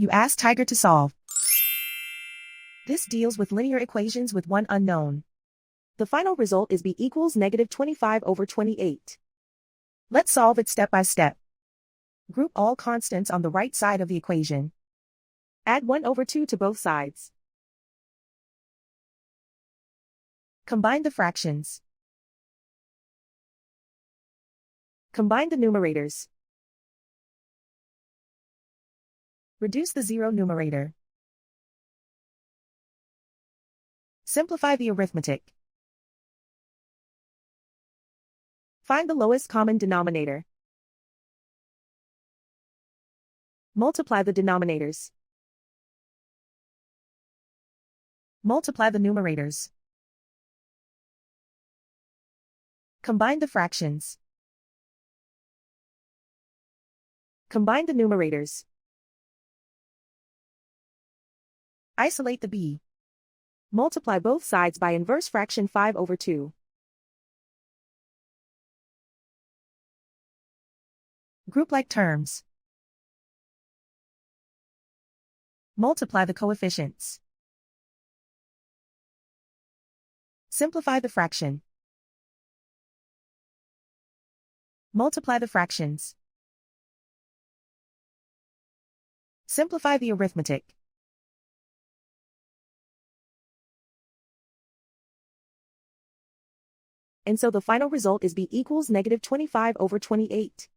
You ask Tiger to solve. This deals with linear equations with one unknown. The final result is b equals -25/28. Let's solve it step by step. Group all constants on the right side of the equation. Add 1/2 to both sides. Combine the fractions. Combine the numerators. Reduce the zero numerator. Simplify the arithmetic. Find the lowest common denominator. Multiply the denominators. Multiply the numerators. Combine the fractions. Combine the numerators. Isolate the b. Multiply both sides by inverse fraction 5/2. Group like terms. Multiply the coefficients. Simplify the fraction. Multiply the fractions. Simplify the arithmetic. And so the final result is b equals -25/28.